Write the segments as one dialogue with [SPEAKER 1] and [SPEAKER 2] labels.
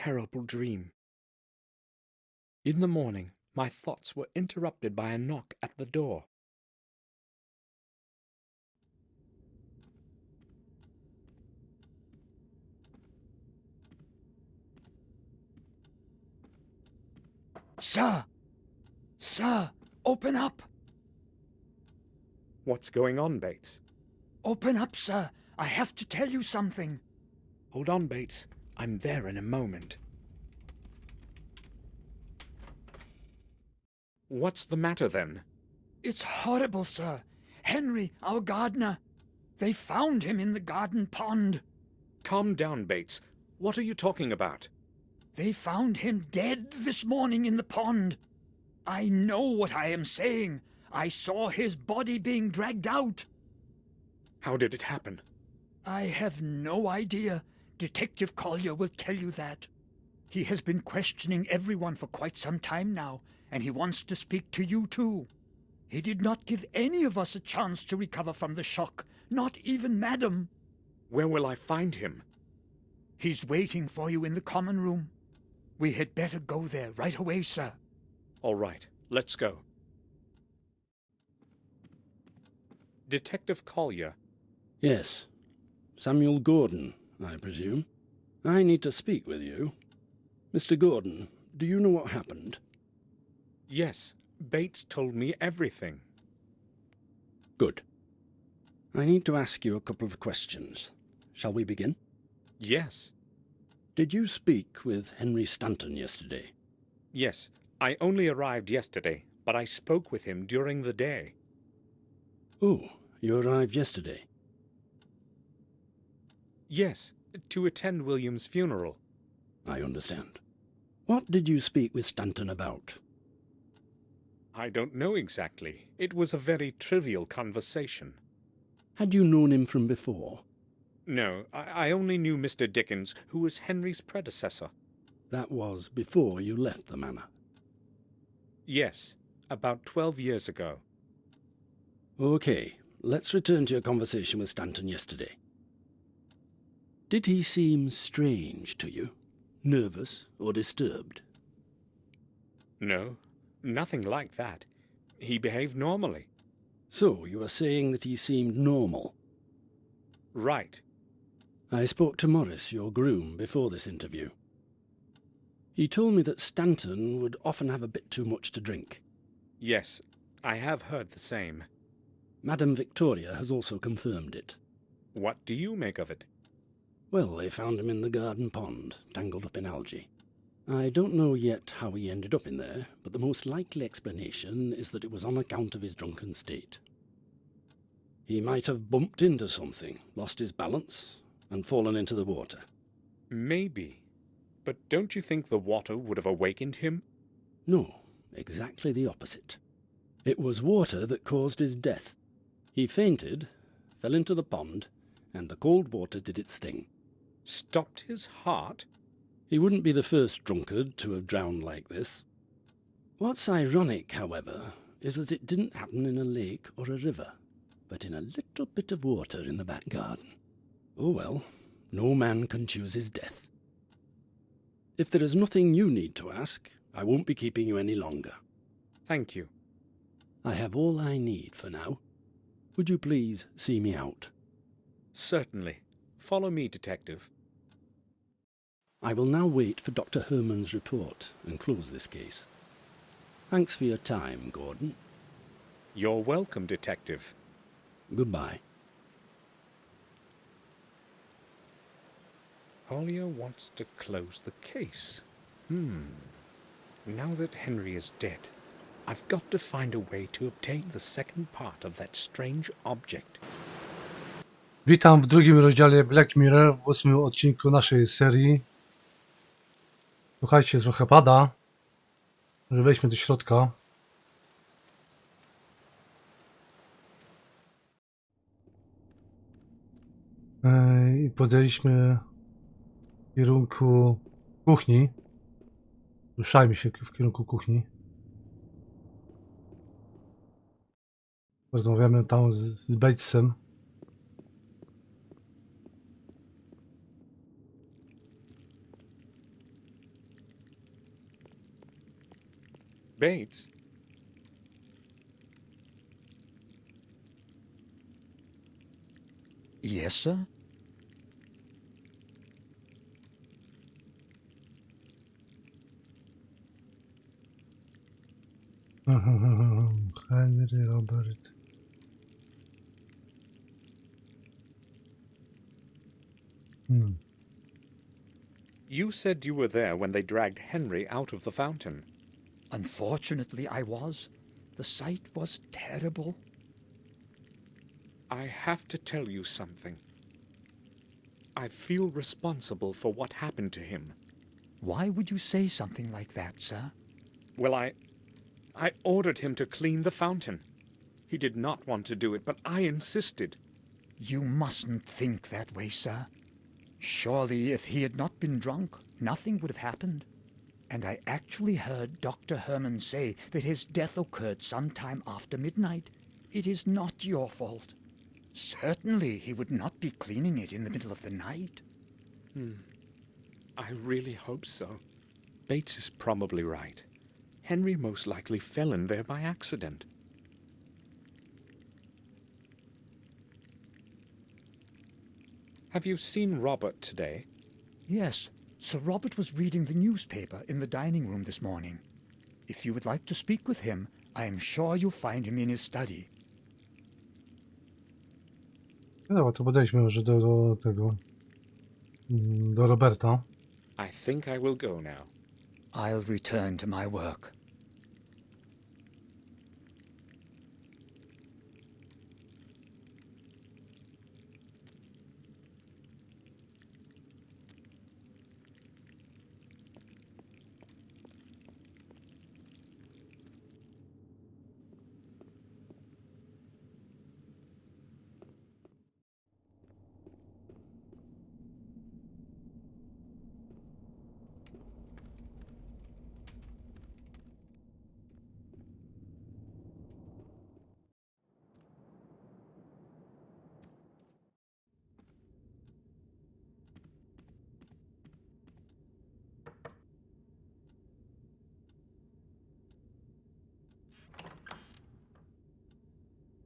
[SPEAKER 1] terrible dream. In the morning, my thoughts were interrupted by a knock at the door.
[SPEAKER 2] Sir! Sir! Open up!
[SPEAKER 1] What's going on, Bates?
[SPEAKER 2] Open up, sir! I have to tell you something.
[SPEAKER 1] Hold on, Bates. I'm there in a moment. What's the matter, then?
[SPEAKER 2] It's horrible, sir. Henry, our gardener. They found him in the garden pond.
[SPEAKER 1] Calm down, Bates. What are you talking about?
[SPEAKER 2] They found him dead this morning in the pond. I know what I am saying. I saw his body being dragged out.
[SPEAKER 1] How did it happen?
[SPEAKER 2] I have no idea. Detective Collier will tell you that. He has been questioning everyone for quite some time now, and he wants to speak to you too. He did not give any of us a chance to recover from the shock, not even Madam.
[SPEAKER 1] Where will I find him?
[SPEAKER 2] He's waiting for you in the common room. We had better go there right away, sir.
[SPEAKER 1] All right, let's go. Detective Collier.
[SPEAKER 3] Yes. Samuel Gordon, I presume. I need to speak with you. Mr. Gordon, do you know what happened?
[SPEAKER 1] Yes, Bates told me everything.
[SPEAKER 3] Good. I need to ask you a couple of questions. Shall we begin?
[SPEAKER 1] Yes.
[SPEAKER 3] Did you speak with Henry Stanton yesterday?
[SPEAKER 1] Yes, I only arrived yesterday, but I spoke with him during the day.
[SPEAKER 3] Oh, you arrived yesterday?
[SPEAKER 1] Yes, to attend William's funeral.
[SPEAKER 3] I understand. What did you speak with Stanton about?
[SPEAKER 1] I don't know exactly. It was a very trivial conversation.
[SPEAKER 3] Had you known him from before?
[SPEAKER 1] No, I only knew Mr. Dickens, who was Henry's predecessor.
[SPEAKER 3] That was before you left the manor?
[SPEAKER 1] Yes, about 12 years ago.
[SPEAKER 3] Okay, let's return to your conversation with Stanton yesterday. Did he seem strange to you? Nervous or disturbed?
[SPEAKER 1] No, nothing like that. He behaved normally.
[SPEAKER 3] So, you are saying that he seemed normal?
[SPEAKER 1] Right.
[SPEAKER 3] I spoke to Morris, your groom, before this interview. He told me that Stanton would often have a bit too much to drink.
[SPEAKER 1] Yes, I have heard the same.
[SPEAKER 3] Madame Victoria has also confirmed it.
[SPEAKER 1] What do you make of it?
[SPEAKER 3] Well, they found him in the garden pond, tangled up in algae. I don't know yet how he ended up in there, but the most likely explanation is that it was on account of his drunken state. He might have bumped into something, lost his balance, and fallen into the water.
[SPEAKER 1] Maybe. But don't you think the water would have awakened him?
[SPEAKER 3] No, exactly the opposite. It was water that caused his death. He fainted, fell into the pond, and the cold water did its thing.
[SPEAKER 1] Stopped his heart?
[SPEAKER 3] He wouldn't be the first drunkard to have drowned like this. What's ironic, however, is that it didn't happen in a lake or a river, but in a little bit of water in the back garden. Oh well, no man can choose his death. If there is nothing you need to ask, I won't be keeping you any longer.
[SPEAKER 1] Thank you.
[SPEAKER 3] I have all I need for now. Would you please see me out?
[SPEAKER 1] Certainly. Follow me, Detective.
[SPEAKER 3] I will now wait for Dr. Herman's report and close this case. Thanks for your time, Gordon.
[SPEAKER 1] You're welcome, Detective.
[SPEAKER 3] Goodbye.
[SPEAKER 1] Collier wants to close the case. Now that Henry is dead, I've got to find a way to obtain the second part of that strange object.
[SPEAKER 4] Witam w drugim rozdziale Black Mirror, w 8. odcinku naszej serii. Słuchajcie, trochę pada. Może wejdźmy do środka. I podjęliśmy w kierunku kuchni. Ruszajmy się w kierunku kuchni. Rozmawiamy tam z Batesem.
[SPEAKER 1] Bates?
[SPEAKER 2] Yes, sir?
[SPEAKER 4] Henry, Robert.
[SPEAKER 1] You said you were there when they dragged Henry out of the fountain.
[SPEAKER 2] Unfortunately, I was. The sight was terrible.
[SPEAKER 1] I have to tell you something. I feel responsible for what happened to him.
[SPEAKER 2] Why would you say something like that, sir?
[SPEAKER 1] Well, I ordered him to clean the fountain. He did not want to do it, but I insisted.
[SPEAKER 2] You mustn't think that way, sir. Surely, if he had not been drunk, nothing would have happened. And I actually heard Dr. Herman say that his death occurred sometime after midnight. It is not your fault. Certainly, he would not be cleaning it in the middle of the night.
[SPEAKER 1] I really hope so. Bates is probably right. Henry most likely fell in there by accident. Have you seen Robert today?
[SPEAKER 2] Yes, Sir Robert was reading the newspaper in the dining room this morning. If you would like to speak with him, I am sure you'll find him in his study.
[SPEAKER 4] Dobra, to podejdźmy może do tego, do Roberta.
[SPEAKER 1] I think I will go now.
[SPEAKER 2] I'll return to my work.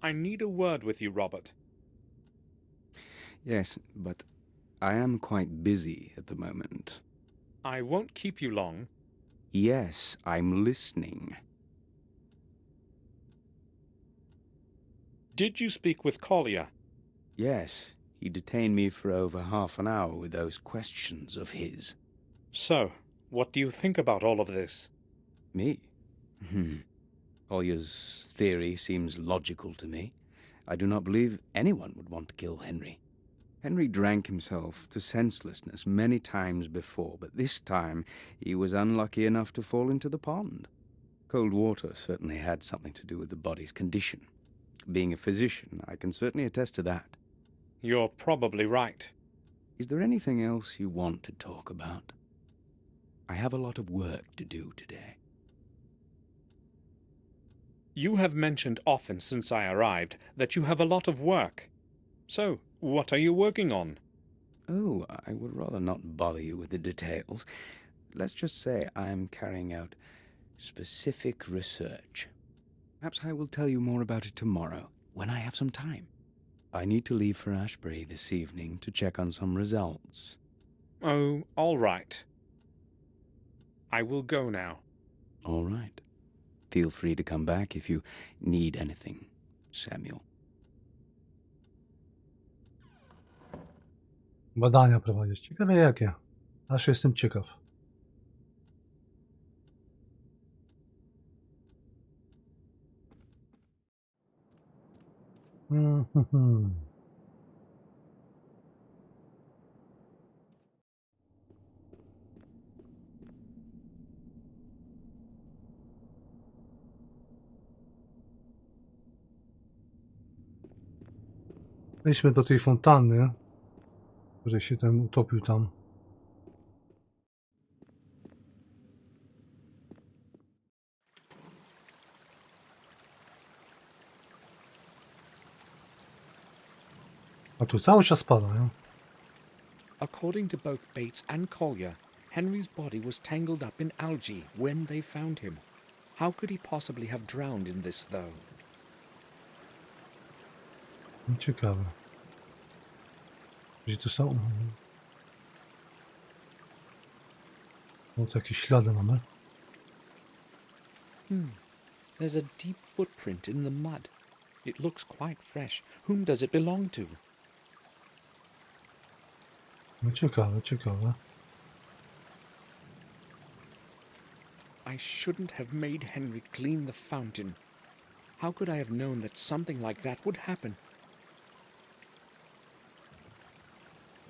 [SPEAKER 1] I need a word with you, Robert.
[SPEAKER 5] Yes, but I am quite busy at the moment.
[SPEAKER 1] I won't keep you long.
[SPEAKER 5] Yes, I'm listening.
[SPEAKER 1] Did you speak with Collier?
[SPEAKER 5] Yes, he detained me for over half an hour with those questions of his.
[SPEAKER 1] So, what do you think about all of this?
[SPEAKER 5] Me? Collier's theory seems logical to me. I do not believe anyone would want to kill Henry. Henry drank himself to senselessness many times before, but this time he was unlucky enough to fall into the pond. Cold water certainly had something to do with the body's condition. Being a physician, I can certainly attest to that.
[SPEAKER 1] You're probably right.
[SPEAKER 5] Is there anything else you want to talk about? I have a lot of work to do today.
[SPEAKER 1] You have mentioned often since I arrived that you have a lot of work. So, what are you working on?
[SPEAKER 5] Oh, I would rather not bother you with the details. Let's just say I am carrying out specific research. Perhaps I will tell you more about it tomorrow, when I have some time. I need to leave for Ashbury this evening to check on some results.
[SPEAKER 1] Oh, all right. I will go now.
[SPEAKER 5] All right. Feel free to come back if you need anything, Samuel.
[SPEAKER 4] Badania prowadzić. Ciekawe jakie. Aż jestem ciekaw. Wejdźmy do tej fontanny, której się ten utopił tam. A tu cały czas pada, nie?
[SPEAKER 1] According to both Bates and Collier, Henry's body was tangled up in algae when they found him. How could he possibly have drowned in this, though?
[SPEAKER 4] Ciekawe. Gdzie to są? O, takie ślady mamy.
[SPEAKER 1] There's a deep footprint in the mud. It looks quite fresh. Whom does it belong to?
[SPEAKER 4] No ciekawe, ciekawe.
[SPEAKER 1] I shouldn't have made Henry clean the fountain. How could I have known that something like that would happen?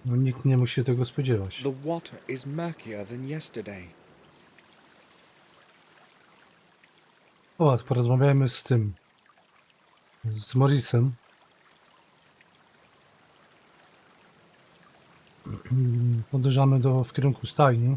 [SPEAKER 4] No, nikt nie mógł się tego spodziewać.
[SPEAKER 1] The water is murkier than yesterday.
[SPEAKER 4] O, porozmawiajmy z tym. Z Morrisem. Podążamy w kierunku stajni.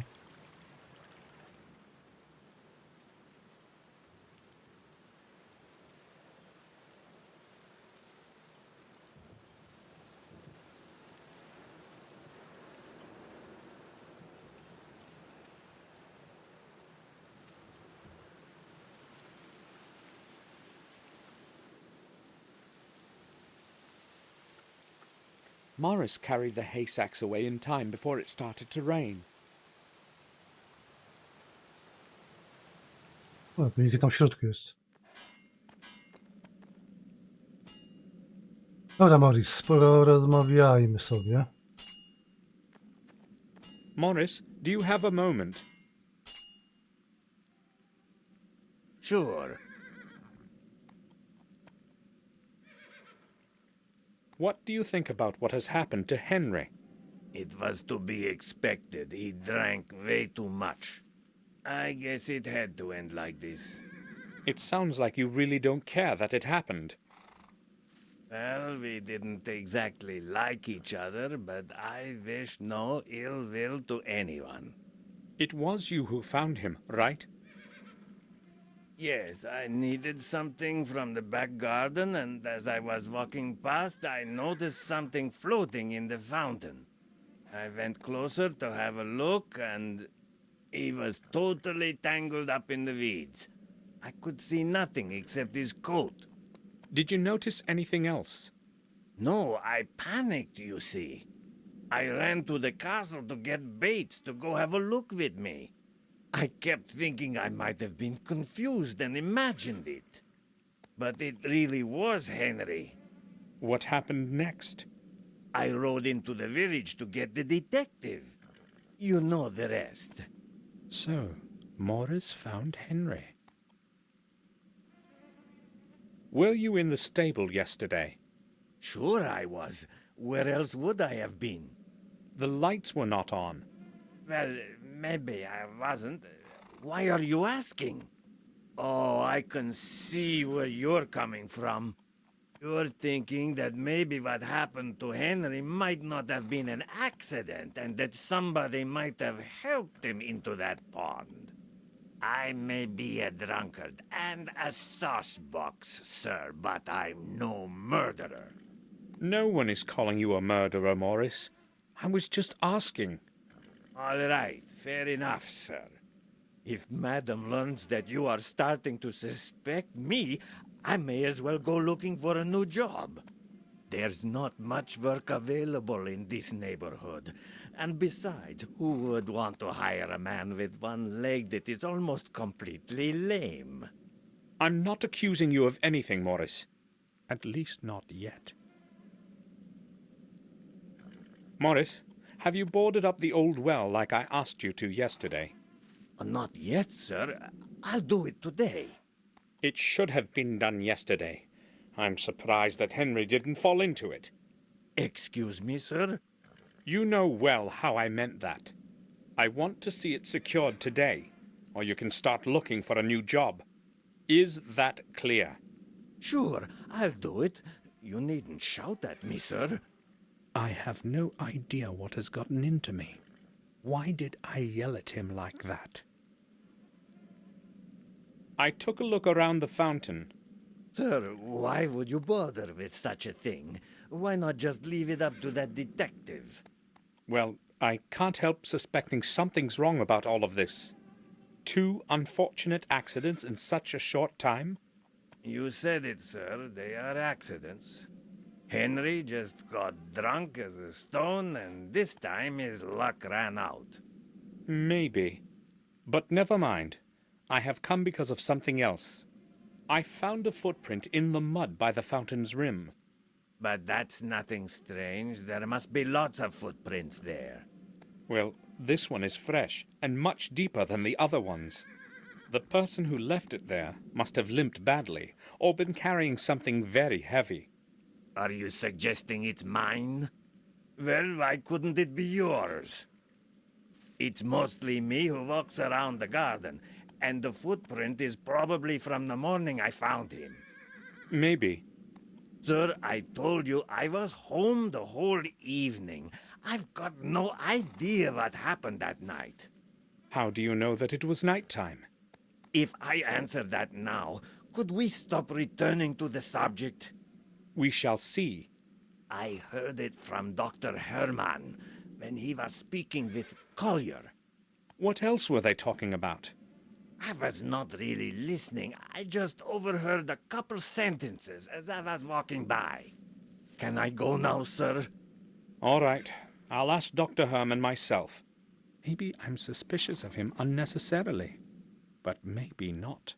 [SPEAKER 1] Morris carried the hay sacks away in time before it started to rain.
[SPEAKER 4] O, jakie tam w środku jest. Dobra, Morris, porozmawiajmy sobie.
[SPEAKER 1] Morris, do you have a moment?
[SPEAKER 6] Sure.
[SPEAKER 1] What do you think about what has happened to Henry?
[SPEAKER 6] It was to be expected. He drank way too much. I guess it had to end like this.
[SPEAKER 1] It sounds like you really don't care that it happened.
[SPEAKER 6] Well, we didn't exactly like each other, but I wish no ill will to anyone.
[SPEAKER 1] It was you who found him, right?
[SPEAKER 6] Yes, I needed something from the back garden, and as I was walking past, I noticed something floating in the fountain. I went closer to have a look, and he was totally tangled up in the weeds. I could see nothing except his coat.
[SPEAKER 1] Did you notice anything else?
[SPEAKER 6] No, I panicked, you see. I ran to the castle to get Bates to go have a look with me. I kept thinking I might have been confused and imagined it. But it really was Henry.
[SPEAKER 1] What happened next?
[SPEAKER 6] I rode into the village to get the detective. You know the rest.
[SPEAKER 1] So, Morris found Henry. Were you in the stable yesterday?
[SPEAKER 6] Sure I was. Where else would I have been?
[SPEAKER 1] The lights were not on.
[SPEAKER 6] Well, maybe I wasn't. Why are you asking? Oh, I can see where you're coming from. You're thinking that maybe what happened to Henry might not have been an accident and that somebody might have helped him into that pond. I may be a drunkard and a saucebox, sir, but I'm no murderer.
[SPEAKER 1] No one is calling you a murderer, Morris. I was just asking.
[SPEAKER 6] All right, fair enough, sir. If Madam learns that you are starting to suspect me, I may as well go looking for a new job. There's not much work available in this neighborhood. And besides, who would want to hire a man with one leg that is almost completely lame?
[SPEAKER 1] I'm not accusing you of anything, Morris. At least not yet. Morris, have you boarded up the old well like I asked you to yesterday?
[SPEAKER 6] Not yet, sir. I'll do it today.
[SPEAKER 1] It should have been done yesterday. I'm surprised that Henry didn't fall into it.
[SPEAKER 6] Excuse me, sir?
[SPEAKER 1] You know well how I meant that. I want to see it secured today, or you can start looking for a new job. Is that clear?
[SPEAKER 6] Sure, I'll do it. You needn't shout at me, sir.
[SPEAKER 1] I have no idea what has gotten into me. Why did I yell at him like that? I took a look around the fountain.
[SPEAKER 6] Sir, why would you bother with such a thing? Why not just leave it up to that detective?
[SPEAKER 1] Well, I can't help suspecting something's wrong about all of this. 2 unfortunate accidents in such a short time?
[SPEAKER 6] You said it, sir. They are accidents. Henry just got drunk as a stone, and this time his luck ran out.
[SPEAKER 1] Maybe. But never mind. I have come because of something else. I found a footprint in the mud by the fountain's rim.
[SPEAKER 6] But that's nothing strange. There must be lots of footprints there.
[SPEAKER 1] Well, this one is fresh and much deeper than the other ones. The person who left it there must have limped badly or been carrying something very heavy.
[SPEAKER 6] Are you suggesting it's mine? Well, why couldn't it be yours? It's mostly me who walks around the garden, and the footprint is probably from the morning I found him.
[SPEAKER 1] Maybe.
[SPEAKER 6] Sir, I told you I was home the whole evening. I've got no idea what happened that night.
[SPEAKER 1] How do you know that it was nighttime?
[SPEAKER 6] If I answer that now, could we stop returning to the subject?
[SPEAKER 1] We shall see.
[SPEAKER 6] I heard it from Dr. Herman when he was speaking with Collier.
[SPEAKER 1] What else were they talking about?
[SPEAKER 6] I was not really listening. I just overheard a couple sentences as I was walking by. Can I go now, sir?
[SPEAKER 1] All right. I'll ask Dr. Herman myself. Maybe I'm suspicious of him unnecessarily. But maybe not.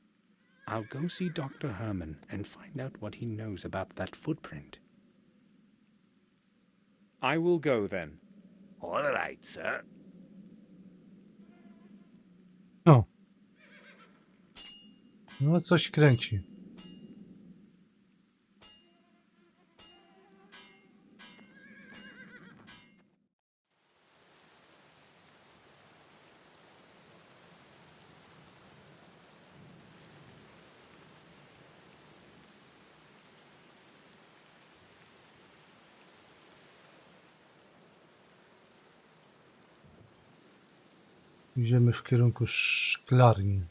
[SPEAKER 1] I'll go see Dr. Herman and find out what he knows about that footprint. I will go then.
[SPEAKER 6] All right, sir.
[SPEAKER 4] No. No, coś kręci. Idziemy w kierunku szklarni.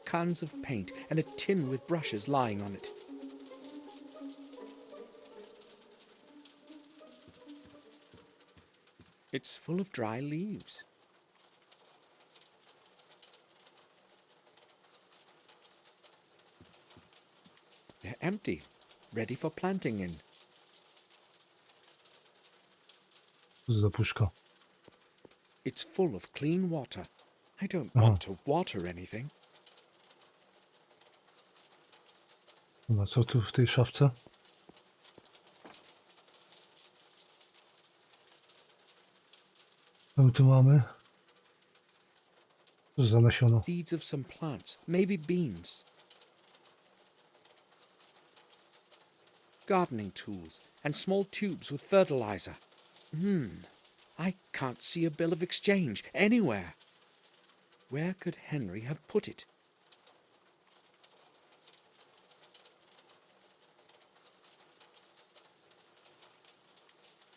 [SPEAKER 1] Cans of paint and a tin with brushes lying on it. It's full of dry leaves. They're empty, ready for planting in.
[SPEAKER 4] Co za puszka?
[SPEAKER 1] It's full of clean water. I don't want to water anything.
[SPEAKER 4] Dobra, co tu w tej szafce? Co my tu mamy? Co za nasiona?
[SPEAKER 1] Seeds of some plants, maybe beans. Gardening tools and small tubes with fertilizer. I can't see a bill of exchange anywhere. Where could Henry have put it?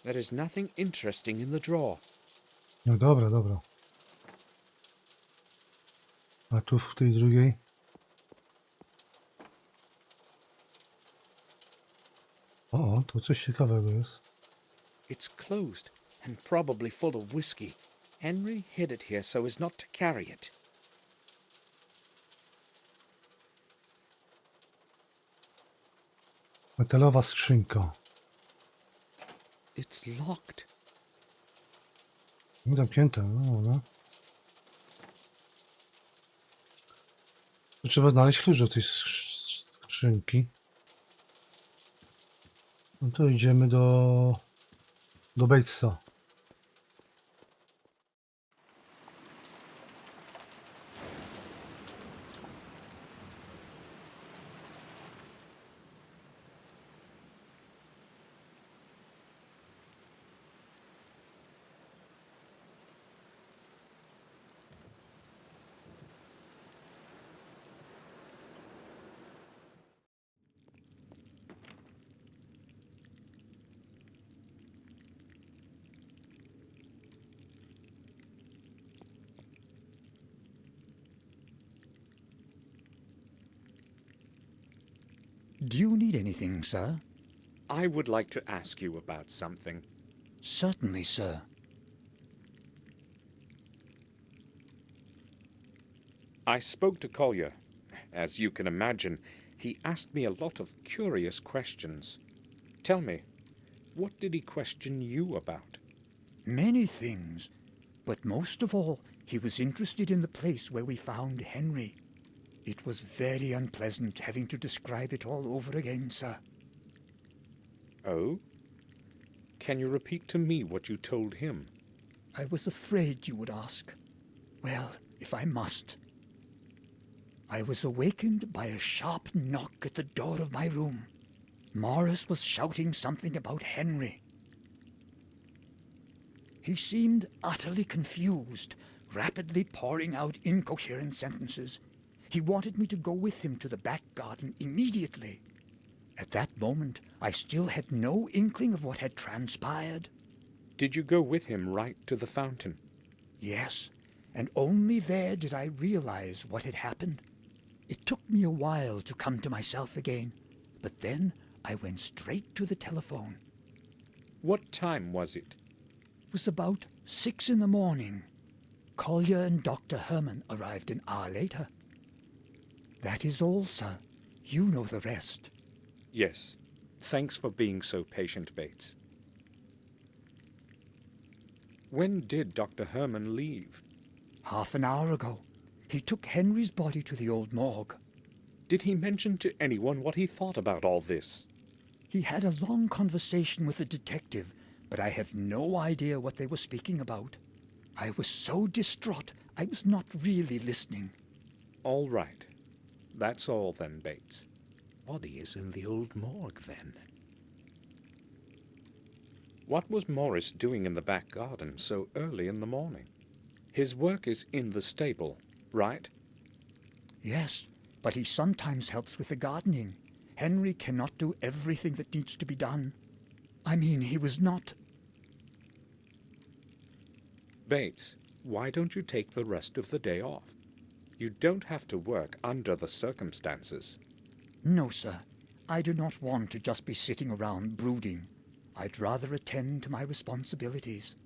[SPEAKER 1] There is nothing interesting in the drawer.
[SPEAKER 4] No dobra, dobra. A tu w tej drugiej? O, tu coś ciekawego jest.
[SPEAKER 1] It's closed and probably full of whiskey. Henry hid it here so as not to carry it.
[SPEAKER 4] Metalowa skrzynka.
[SPEAKER 1] It's locked.
[SPEAKER 4] Zamknięte, no, no. Tu trzeba znaleźć klucz do tej skrzynki. No to idziemy do Batesa.
[SPEAKER 2] Do you need anything, sir?
[SPEAKER 1] I would like to ask you about something.
[SPEAKER 2] Certainly, sir.
[SPEAKER 1] I spoke to Collier. As you can imagine, he asked me a lot of curious questions. Tell me, what did he question you about?
[SPEAKER 2] Many things, but most of all, he was interested in the place where we found Henry. It was very unpleasant having to describe it all over again, sir.
[SPEAKER 1] Oh? Can you repeat to me what you told him?
[SPEAKER 2] I was afraid you would ask. Well, if I must. I was awakened by a sharp knock at the door of my room. Morris was shouting something about Henry. He seemed utterly confused, rapidly pouring out incoherent sentences. He wanted me to go with him to the back garden immediately. At that moment, I still had no inkling of what had transpired.
[SPEAKER 1] Did you go with him right to the fountain?
[SPEAKER 2] Yes, and only there did I realize what had happened. It took me a while to come to myself again, but then I went straight to the telephone.
[SPEAKER 1] What time was it?
[SPEAKER 2] It was about 6 in the morning. Collier and Dr. Herman arrived an hour later. That is all, sir. You know the rest.
[SPEAKER 1] Yes. Thanks for being so patient, Bates. When did Dr. Herman leave?
[SPEAKER 2] Half an hour ago. He took Henry's body to the old morgue.
[SPEAKER 1] Did he mention to anyone what he thought about all this?
[SPEAKER 2] He had a long conversation with a detective, but I have no idea what they were speaking about. I was so distraught, I was not really listening.
[SPEAKER 1] All right. That's all then, Bates. Body is in the old morgue, then. What was Morris doing in the back garden so early in the morning? His work is in the stable, right?
[SPEAKER 2] Yes, but he sometimes helps with the gardening. Henry cannot do everything that needs to be done. I mean, he was not...
[SPEAKER 1] Bates, why don't you take the rest of the day off? You don't have to work under the circumstances.
[SPEAKER 2] No, sir. I do not want to just be sitting around brooding. I'd rather attend to my responsibilities.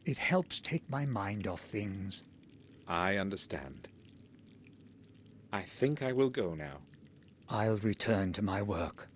[SPEAKER 2] It helps take my mind off things.
[SPEAKER 1] I understand. I think I will go now.
[SPEAKER 2] I'll return to my work.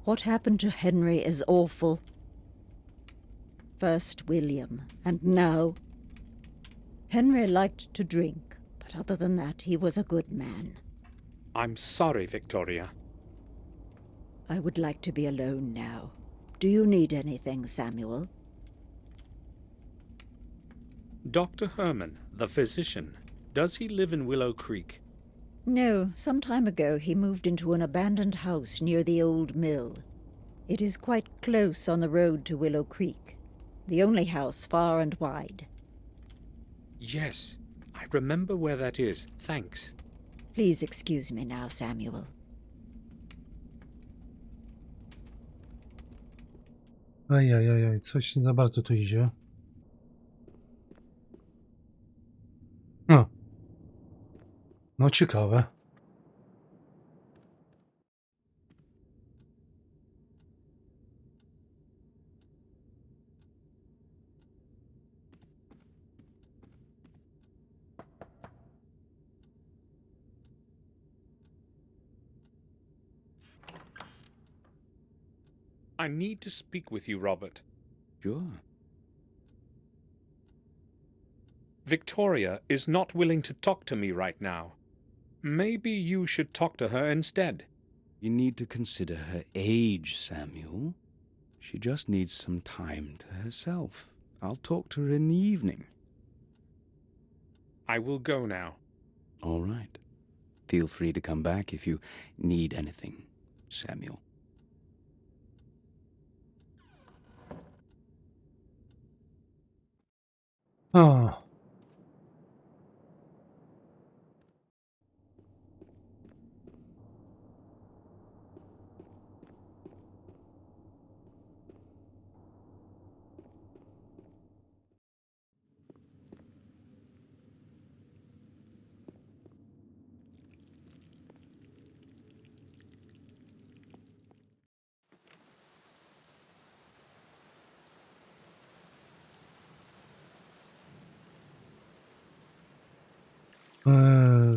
[SPEAKER 7] What happened to Henry is awful. First William, and now... Henry liked to drink, but other than that, he was a good man.
[SPEAKER 1] I'm sorry, Victoria.
[SPEAKER 7] I would like to be alone now. Do you need anything, Samuel?
[SPEAKER 1] Dr. Herman, the physician, does he live in Willow Creek?
[SPEAKER 7] No, some time ago he moved into an abandoned house near the old mill. It is quite close on the road to Willow Creek, the only house far and wide.
[SPEAKER 1] Yes, I remember where that is. Thanks.
[SPEAKER 7] Please excuse me now, Samuel.
[SPEAKER 4] Ajajajaj, coś nie za bardzo tu idzie. No. No ciekawe.
[SPEAKER 1] I need to speak with you, Robert.
[SPEAKER 5] Sure.
[SPEAKER 1] Victoria is not willing to talk to me right now. Maybe you should talk to her instead.
[SPEAKER 5] You need to consider her age, Samuel. She just needs some time to herself. I'll talk to her in the evening.
[SPEAKER 1] I will go now.
[SPEAKER 5] All right. Feel free to come back if you need anything, Samuel.
[SPEAKER 4] A.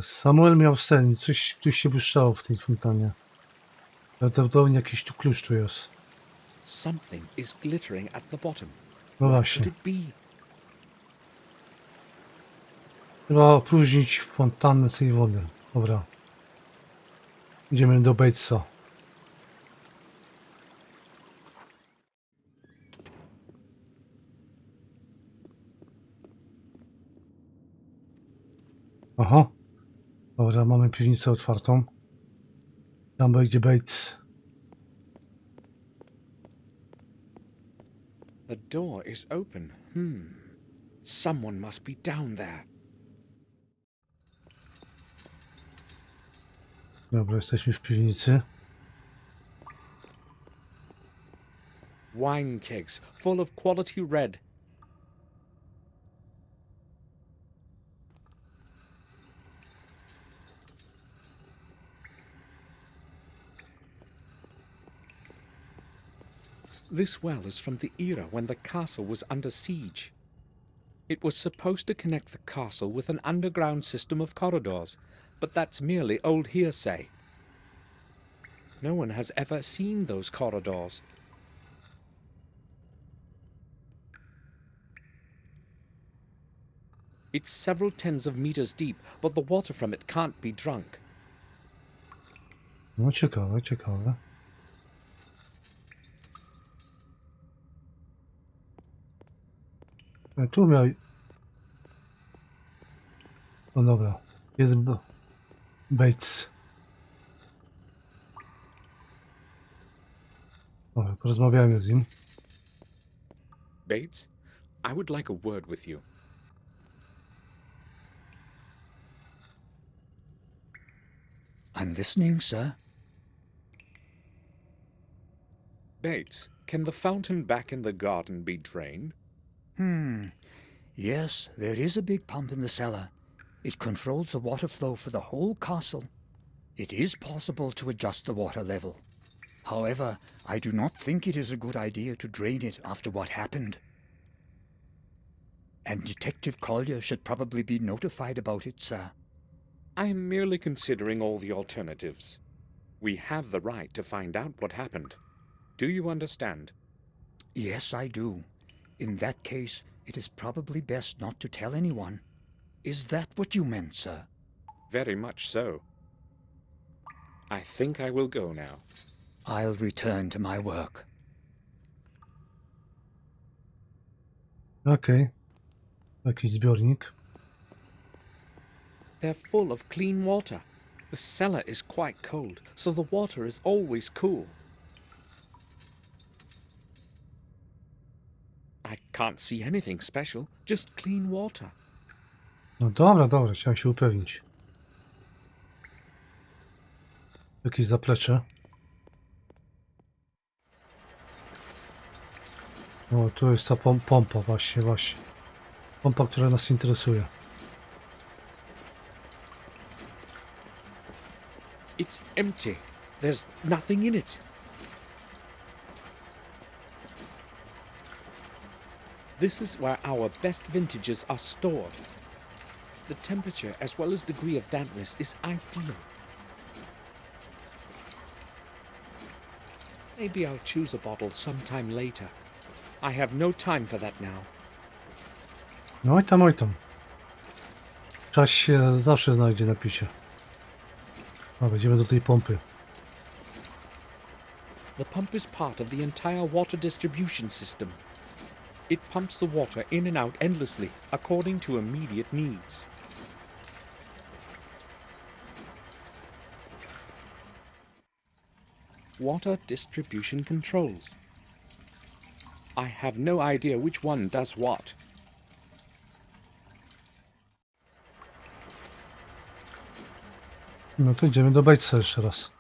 [SPEAKER 4] Samuel miał sen, coś się błyszczało w tej fontannie. Prawdopodobnie jakiś tu klucz tu jest.
[SPEAKER 1] Something is glittering at the bottom.
[SPEAKER 4] No
[SPEAKER 1] What
[SPEAKER 4] właśnie.
[SPEAKER 1] could it be?
[SPEAKER 4] Trzeba opróżnić fontannę z tej wody. Dobra. Idziemy do Batesa. Aha. Dobra, mamy piwnicę otwartą. Tam będzie Bates.
[SPEAKER 1] The door is open. Someone must be down there.
[SPEAKER 4] Dobra, jesteśmy w piwnicy.
[SPEAKER 1] Wine kegs full of quality red. This well is from the era when the castle was under siege. It was supposed to connect the castle with an underground system of corridors, but that's merely old hearsay. No one has ever seen those corridors. It's several tens of meters deep, but the water from it can't be drunk.
[SPEAKER 4] No ciekawe, ciekawe. Tu miał... No dobra. Jest Bates. Dobra, porozmawiamy z nim.
[SPEAKER 1] Bates, I would like a word with you.
[SPEAKER 2] I'm listening, sir.
[SPEAKER 1] Bates, can the fountain back in the garden be drained?
[SPEAKER 2] Yes, there is a big pump in the cellar. It controls the water flow for the whole castle. It is possible to adjust the water level. However, I do not think it is a good idea to drain it after what happened. And Detective Collier should probably be notified about it, sir.
[SPEAKER 1] I am merely considering all the alternatives. We have the right to find out what happened. Do you understand?
[SPEAKER 2] Yes, I do. In that case, it is probably best not to tell anyone. Is that what you meant, sir?
[SPEAKER 1] Very much so. I think I will go now.
[SPEAKER 2] I'll return to my work.
[SPEAKER 4] Okej. Jakiś zbiornik.
[SPEAKER 1] They're full of clean water. The cellar is quite cold, so the water is always cool. I can't see anything special, just clean water.
[SPEAKER 4] No dobra, dobra, trzeba się upewnić. Jakieś zaplecze. O, tu jest ta pompa, właśnie. Pompa, która nas interesuje.
[SPEAKER 1] It's empty. There's nothing in it. This is where our best vintages are stored. The temperature as well as degree of dampness is ideal. Maybe I'll choose a bottle sometime later. I have no time for that now.
[SPEAKER 4] No oj tam, oj tam. Czas się zawsze znajdzie na picie. No, wejdziemy do tej pompy.
[SPEAKER 1] The pump is part of the entire water distribution system. It pumps the water in and out endlessly according to immediate needs. water distribution controls. I have no idea which one does what.
[SPEAKER 4] No to idziemy do bajca jeszcze raz.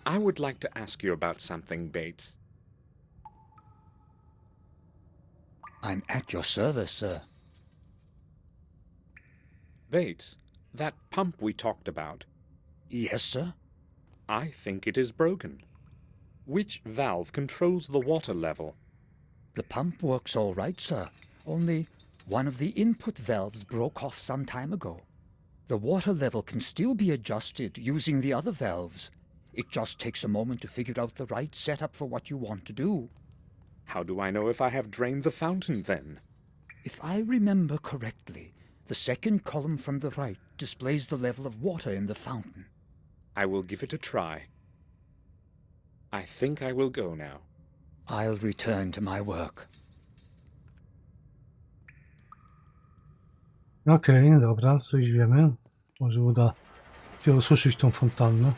[SPEAKER 1] I would like to ask you about something, Bates.
[SPEAKER 2] I'm at your service, sir.
[SPEAKER 1] Bates, that pump we talked about,
[SPEAKER 2] Yes, sir?
[SPEAKER 1] I think it is broken. Which valve controls the water level?
[SPEAKER 2] The pump works all right, sir. Only one of the input valves broke off some time ago. The water level can still be adjusted using the other valves. It just takes a moment to figure out the right setup for what you want to do.
[SPEAKER 1] How do I know if I have drained the fountain, then?
[SPEAKER 2] If I remember correctly, the second column from the right displays the level of water in the fountain.
[SPEAKER 1] I will give it a try. I think I will go now.
[SPEAKER 2] I'll return to my work.
[SPEAKER 4] Okej, dobra, coś wiemy. Może uda się osuszyć tą fontannę.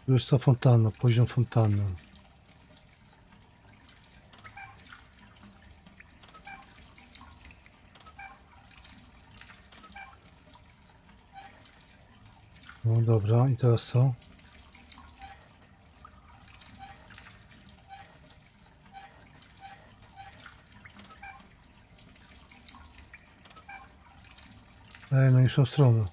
[SPEAKER 4] Tu jest ta fontanna, poziom fontanny. No dobra, i teraz co? No nie w tą stronę.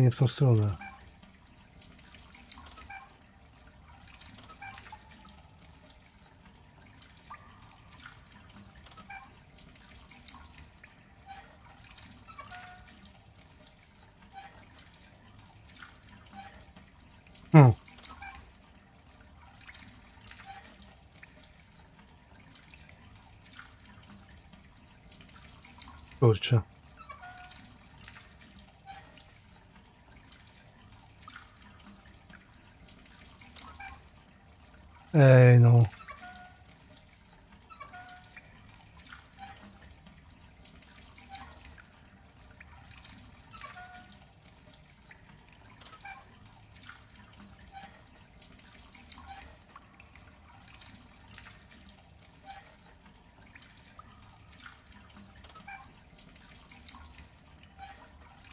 [SPEAKER 4] Nie w tą stronę. Kurczę. No.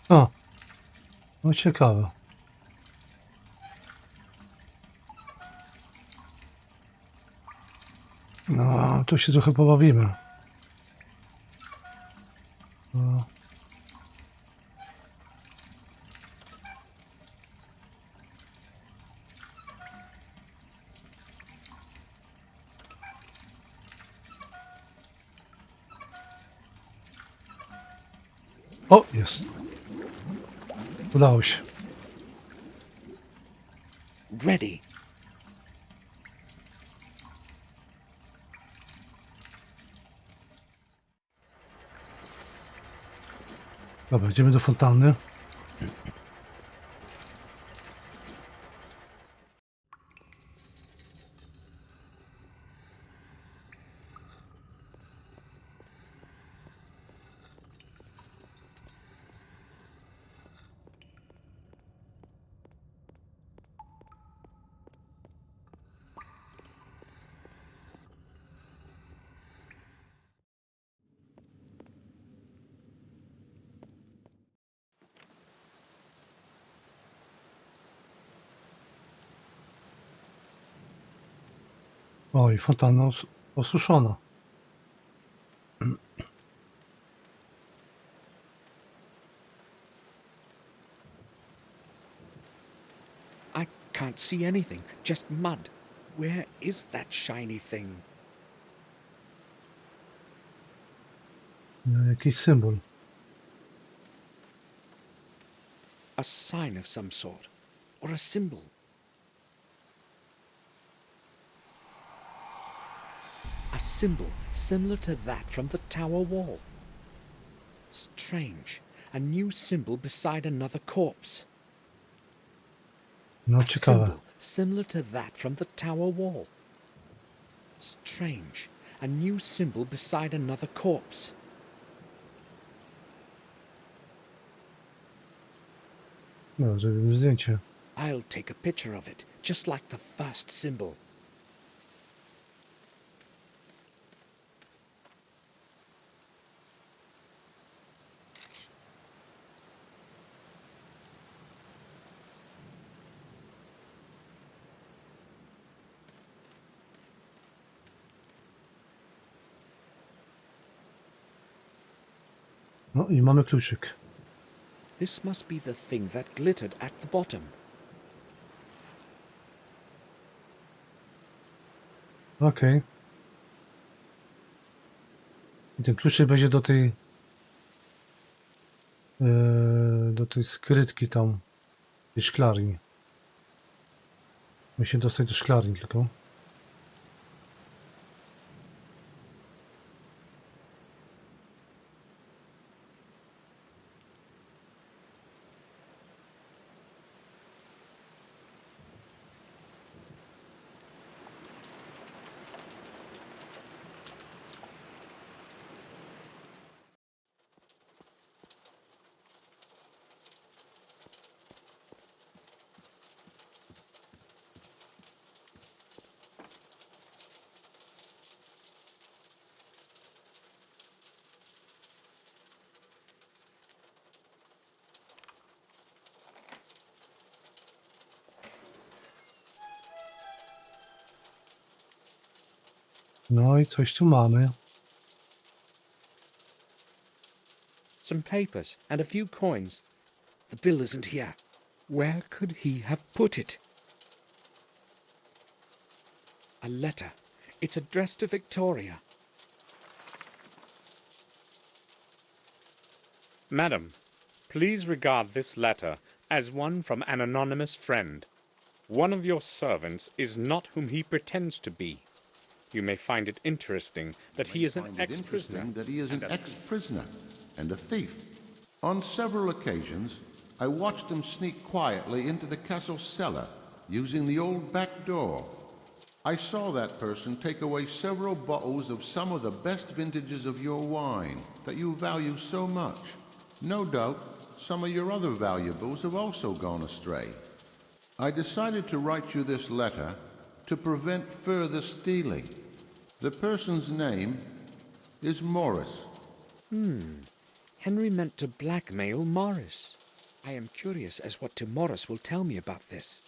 [SPEAKER 4] O, no ciekawe. No, tu się trochę pobawimy. No. O, jest. Udało się.
[SPEAKER 1] Ready. Dobra, idziemy do fontanny. Oj, fontanna osuszona.
[SPEAKER 8] I can't see anything, just mud. Where is that shiny thing?
[SPEAKER 4] Jakiś symbol.
[SPEAKER 8] A sign of some sort, or a symbol. A symbol similar to that from the tower wall. Strange. A new symbol beside another corpse.
[SPEAKER 4] No
[SPEAKER 8] A
[SPEAKER 4] ciekawe.
[SPEAKER 8] symbol similar to that from the tower wall. Strange. A new symbol beside another corpse.
[SPEAKER 4] No, zrobimy zdjęcie.
[SPEAKER 8] I'll take a picture of it, just like the first symbol.
[SPEAKER 4] No i mamy kluczyk.
[SPEAKER 8] This must be the thing that glittered at the bottom.
[SPEAKER 4] Okej. I ten kluczyk będzie do tej skrytki tam, tej szklarni. Musimy dostać do szklarni tylko. No i coś tu mamy.
[SPEAKER 8] Some papers and a few coins. The bill isn't here. Where could he have put it? A letter. It's addressed to Victoria.
[SPEAKER 1] Madam, please regard this letter as one from an anonymous friend. One of your servants is not whom he pretends to be. You may find it interesting that he is an ex-prisoner.
[SPEAKER 9] And a thief. On several occasions, I watched him sneak quietly into the castle cellar, using the old back door. I saw that person take away several bottles of some of the best vintages of your wine that you value so much. No doubt, some of your other valuables have also gone astray. I decided to write you this letter to prevent further stealing. The person's name is Morris.
[SPEAKER 8] Henry meant to blackmail Morris. I am curious as what Morris will tell me about this.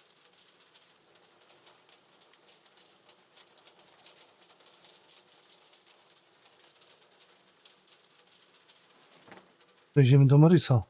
[SPEAKER 4] Idziemy do Morisa.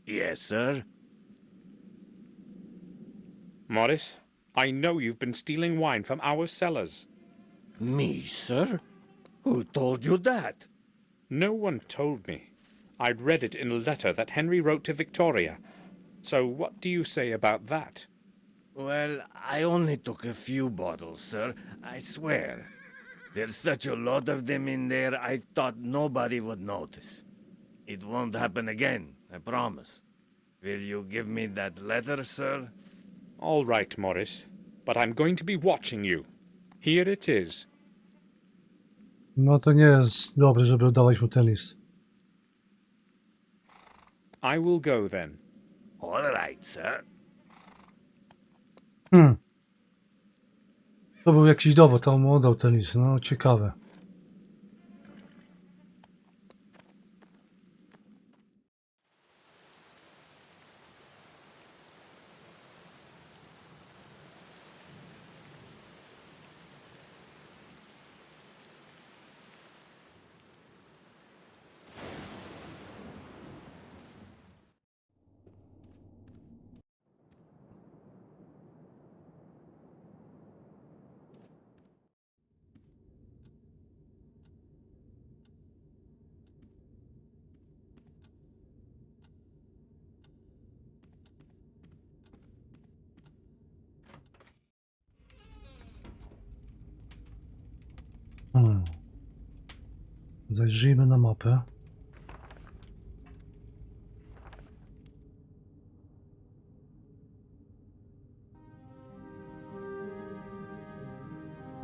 [SPEAKER 6] Yes, sir.
[SPEAKER 1] Morris, I know you've been stealing wine from our cellars.
[SPEAKER 6] Me, sir? Who told you that?
[SPEAKER 1] No one told me. I'd read it in a letter that Henry wrote to Victoria. So what do you say about that?
[SPEAKER 6] Well, I only took a few bottles, sir. I swear. There's such a lot of them in there, I thought nobody would notice. It won't happen again, I promise. Will you give me that letter, sir?
[SPEAKER 1] All right, Morris, but I'm going to be watching you. Here it is.
[SPEAKER 4] No to nie jest dobre, żeby oddawać mu ten list.
[SPEAKER 1] I will go then.
[SPEAKER 6] All right, sir.
[SPEAKER 4] To był jakiś dowód, a on mu oddał ten list. No, ciekawe. Zajrzyjmy na mapę.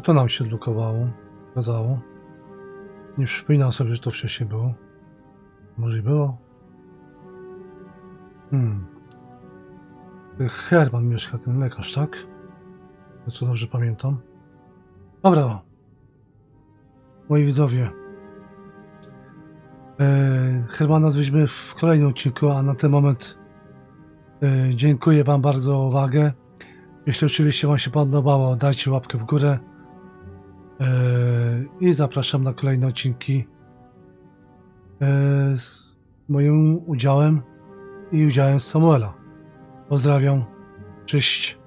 [SPEAKER 4] To nam się odblokowało. Zgadzało. Nie przypominam sobie, że to wcześniej było. Może i było? Herman mieszka, ten lekarz, tak? To co dobrze pamiętam. Dobra. Moi widzowie. Hermana odwiedzimy w kolejnym odcinku, a na ten moment dziękuję Wam bardzo za uwagę. Jeśli oczywiście Wam się podobało, dajcie łapkę w górę i zapraszam na kolejne odcinki z moim udziałem i udziałem Samuela. Pozdrawiam, cześć.